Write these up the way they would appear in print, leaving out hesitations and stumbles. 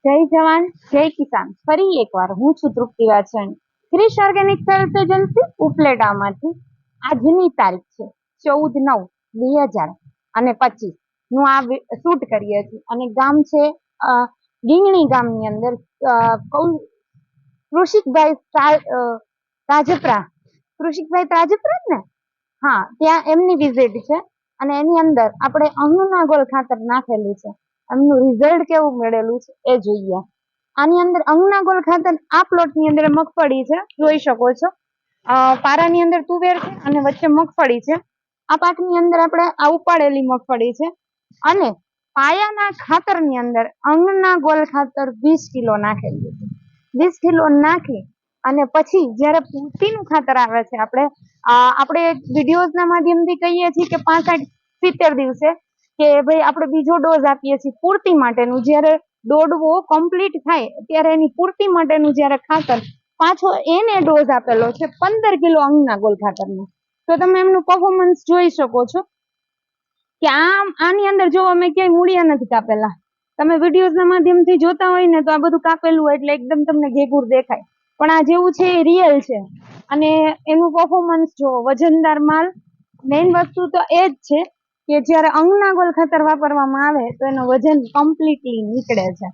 જય જવાન જય કિસાન. ફરી એકવાર હું છું Trupti Vachhani, Krish organic sales agency ઉપલેટામાંથી. આજની તારીખ છે 14/9/2025 નું આ શૂટ કરીએ છીએ અને ગામ છે ગીંગણી ગામની અંદર કૃષિકભાઈ રાજપરા ને હા, ત્યાં એમની વિઝિટ છે અને એની અંદર આપણે અંગના ગોલ ખાતર નાખેલું છે. એમનું રિઝલ્ટ કેવું મળેલું છે એ જોઈએ. આની અંદર અંગના ગોલ ખાતર આ પ્લોટ ની અંદર મગફળી છે, જોઈ શકો છો. પારાની અંદર તુવેર છે અને વચ્ચે મગફળી છે. આ પાકની અંદર આપણે આ ઉપાડેલી મગફળી છે અને પાયાના ખાતર ની અંદર અંગના ગોલ ખાતર 20 કિલો નાખેલું છે. 20 કિલો નાખી અને પછી જયારે પૂરતીનું ખાતર આવે છે, આપણે વિડીયોઝ ના માધ્યમથી કહીએ છીએ કે 65-70 દિવસે કે ભાઈ આપણે બીજો ડોઝ આપીએ છીએ પૂર્તિ માટેનું. જયારે દોડવો કમ્પ્લીટ થાય ત્યારે એની પૂર્તિ માટેનું જયારે ખાતર પાછો એને ડોઝ આપેલો છે 15 કિલો અંગના ગોલ ખાતરનો. તો તમે એમનું પરફોર્મન્સ જોઈ શકો છો કે આની અંદર જો અમે ક્યાંય મૂળિયા નથી કાપેલા. તમે વિડીયોઝ ના માધ્યમથી જોતા હોય ને તો આ બધું કાપેલું હોય એટલે એકદમ તમને ઘેઘૂર દેખાય, પણ આ જેવું છે એ રિયલ છે. અને એનું પરફોર્મન્સ જો વજનદાર માલ. મેઇન વસ્તુ તો એ જ છે કે જયારે અંગના ગોલ ખાતર વાપરવામાં આવે તો એનું વજન કમ્પ્લીટલી નીકળે છે.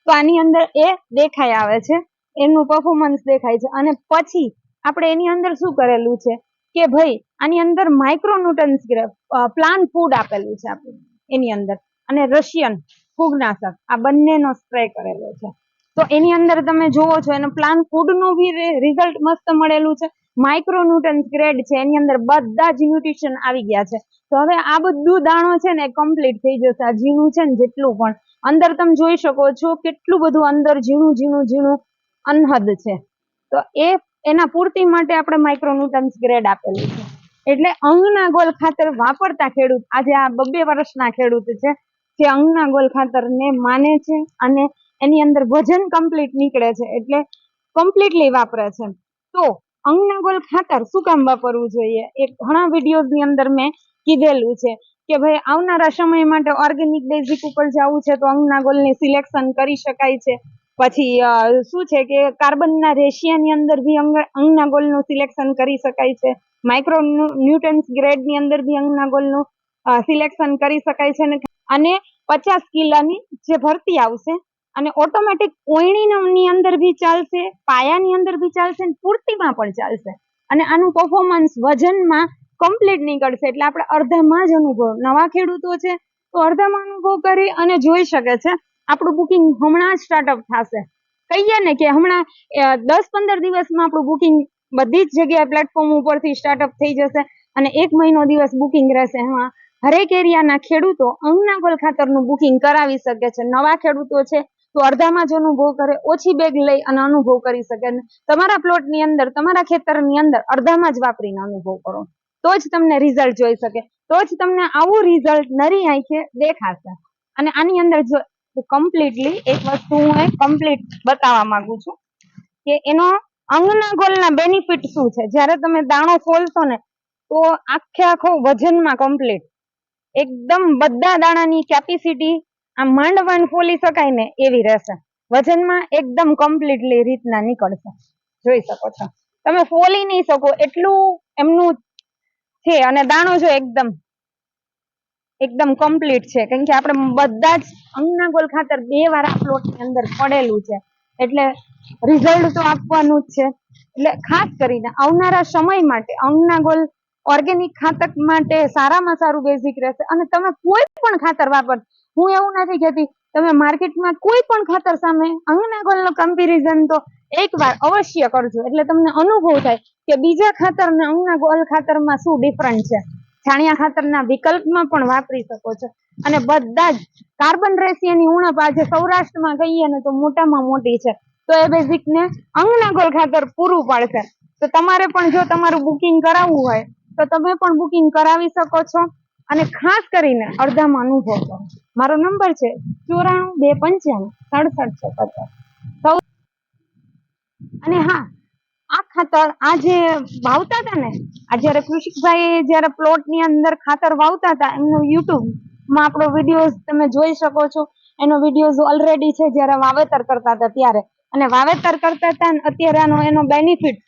તો આની અંદર એ દેખાય આવે છે, એનું પરફોર્મન્સ દેખાય છે. અને પછી આપણે એની અંદર શું કરેલું છે કે ભાઈ આની અંદર માઇક્રોન્યુટન્સ પ્લાન ફૂડ આપેલું છે આપણે એની અંદર, અને રશિયન ફૂગનાશક આ બંનેનો સ્પ્રે કરેલો છે. તો એની અંદર તમે જોવો છો એનો પ્લાન ફૂડ નું બી રિઝલ્ટ મસ્ત મળેલું છે. માઇક્રોન્યુટન્સ ગ્રેડ છે, એની અંદર બધા જ ન્યુટ્રિશન આવી ગયા છે. તો હવે આ બધું દાણો છે ને કમ્પ્લીટ થઈ જશે. આ ઝીણું છે ને જેટલું પણ અંદર તમે જોઈ શકો છો કેટલું બધું અંદર ઝીણું અનહદ છે. તો એના પૂર્તિ માટે આપણે માઇક્રોન્યુટન્સ ગ્રેડ આપેલું છે. એટલે અંગના ગોલ ખાતર વાપરતા ખેડૂત, આજે આ 2 વર્ષના ખેડૂત છે જે અંગના ગોલ ખાતર ને માને છે અને એની અંદર વજન કમ્પ્લીટ નીકળે છે એટલે કમ્પ્લીટલી વાપરે છે. તો અંગના ગોલ ખાતર શું કામ વાપરવું જોઈએ એ ઘણા વિડીયોઝ ની અંદર મેં કીધેલું છે કે ભાઈ આવનારા સમય માટે ઓર્ગેનિક બેઝિક ઉપર જવું છે તો અંગના ગોલની સિલેક્શન કરી શકાય છે. પછી શું છે કે કાર્બનના રેશિયાની અંદર બી અંગના ગોલનું સિલેક્શન કરી શકાય છે. માઇક્રો ન્યુટન્સ ગ્રેડની અંદર બી અંગના ગોલનું સિલેક્શન કરી શકાય છે. અને 50 કિલોની જે ભરતી આવશે અને ઓટોમેટિક ઓયણીની અંદર બી ચાલશે, પાયાની અંદર બી ચાલશે, પૂર્તિમાં પણ ચાલશે. અને આનું પરફોર્મન્સ વજનમાં કમ્પ્લીટ નીકળશે. એટલે આપણે અડધામાં જ અનુભવ, નવા ખેડૂતો છે તો અડધામાં અનુભવ કરી અને જોઈ શકે છે. આપણું બુકિંગ હમણાં જ સ્ટાર્ટઅપ થશે. કહીએ ને કે હમણાં 10-15 દિવસમાં આપણું બુકિંગ બધી જ જગ્યાએ પ્લેટફોર્મ ઉપરથી સ્ટાર્ટઅપ થઈ જશે અને 1 મહિનો દિવસ બુકિંગ રહેશે. એમાં હરેક એરિયાના ખેડૂતો અંગના ગોલ ખાતરનું બુકિંગ કરાવી શકે છે. નવા ખેડૂતો છે તો અડધામાં જ અનુભવ કરે, ઓછી બેગ લઈ અને અનુભવ કરી શકે. તમારા પ્લોટની અંદર, તમારા ખેતરની અંદર અડધામાં જ વાપરીને અનુભવ કરો તો જ તમને રિઝલ્ટ જોઈ શકે, તો જ તમને આવું રિઝલ્ટ નરી આંખે દેખાશે. અને આની અંદર જો કમ્પ્લીટલી એક વસ્તુ હું કમ્પ્લીટ બતાવવા માંગુ છું કે એનો અંગના ગોલના બેનિફિટ શું છે. જ્યારે તમે દાણો ફોલશો ને તો આખો વજનમાં કમ્પ્લીટ એકદમ બધા દાણાની કેપેસિટી આ માંડ ફોલી શકાય ને એવી રહેશે. વજનમાં એકદમ કમ્પ્લીટલી રીતના નીકળશે, જોઈ શકો છો. તમે ફોલી નહીં શકો એટલું એમનું છે. અને દાણો જો એકદમ કમ્પ્લીટ છે, કેમ કે આપણે બધા જ અંગના ગોલ ખાતર 2 વાર આ પ્લોટ ની અંદર પડેલું છે એટલે રિઝલ્ટ તો આપવાનું જ છે. એટલે ખાસ કરીને આવનારા સમય માટે અંગના ગોલ ઓર્ગેનિક ખાતર માટે સારામાં સારું બેઝિક રહેશે. અને તમે કોઈ પણ ખાતર વાપર, હું એવું નથી કહેતી, તમે માર્કેટમાં કોઈ પણ ખાતર સામે અંગના ગોલનો કમ્પેરિઝન તો એકવાર અવશ્ય કરજો એટલે તમને અનુભવ થાય કે બીજા ખાતર ને અંગના ગોલ ખાતરમાં શું ડિફરન્ટ છે. છાણિયા ખાતરના વિકલ્પમાં પણ વાપરી શકો છો. અને બધા જ કાર્બન રેશિયાની ઉણપ આજે સૌરાષ્ટ્રમાં કહીએ ને તો મોટામાં મોટી છે, તો એ બેઝિક ને અંગના ગોલ ખાતર પૂરું પાડશે. તો તમારે પણ જો તમારું બુકિંગ કરાવવું હોય તો તમે પણ બુકિંગ કરાવી શકો છો. અને ખાસ કરીને અડધામાં અનુભવ કરો. મારો નંબર છે 94-295-6756. અને હા, આ ખાતર આ જે વાવતા હતા ને, આ જયારે કૃષિકભાઈ જયારે પ્લોટ ની અંદર ખાતર વાવતા હતા એમનું યુટ્યુબ માં આપણો વિડીયો તમે જોઈ શકો છો. એનો વિડીયોઝ ઓલરેડી છે જ્યારે વાવેતર કરતા હતા ત્યારે, અને વાવેતર કરતા હતા ને અત્યારે એનો બેનિફિટ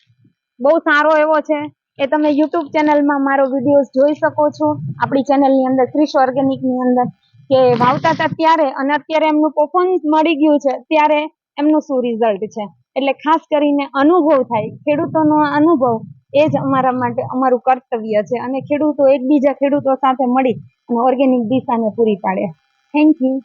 બહુ સારો એવો છે. એ તમે યુટ્યુબ ચેનલમાં મારો વિડીયોઝ જોઈ શકો છો, આપણી ચેનલની અંદર ક્રિશ ઓર્ગેનિકની અંદર, કે વાવતા હતા ત્યારે અને અત્યારે એમનું પરફોર્મન્સ મળી ગયું છે ત્યારે એમનું શું રિઝલ્ટ છે. એટલે ખાસ કરીને અનુભવ થાય, ખેડૂતોનો અનુભવ એ જ અમારા માટે અમારું કર્તવ્ય છે, અને ખેડૂતો એકબીજા ખેડૂતો સાથે મળી અને ઓર્ગેનિક દિશાને પૂરી પાડે. Thank you.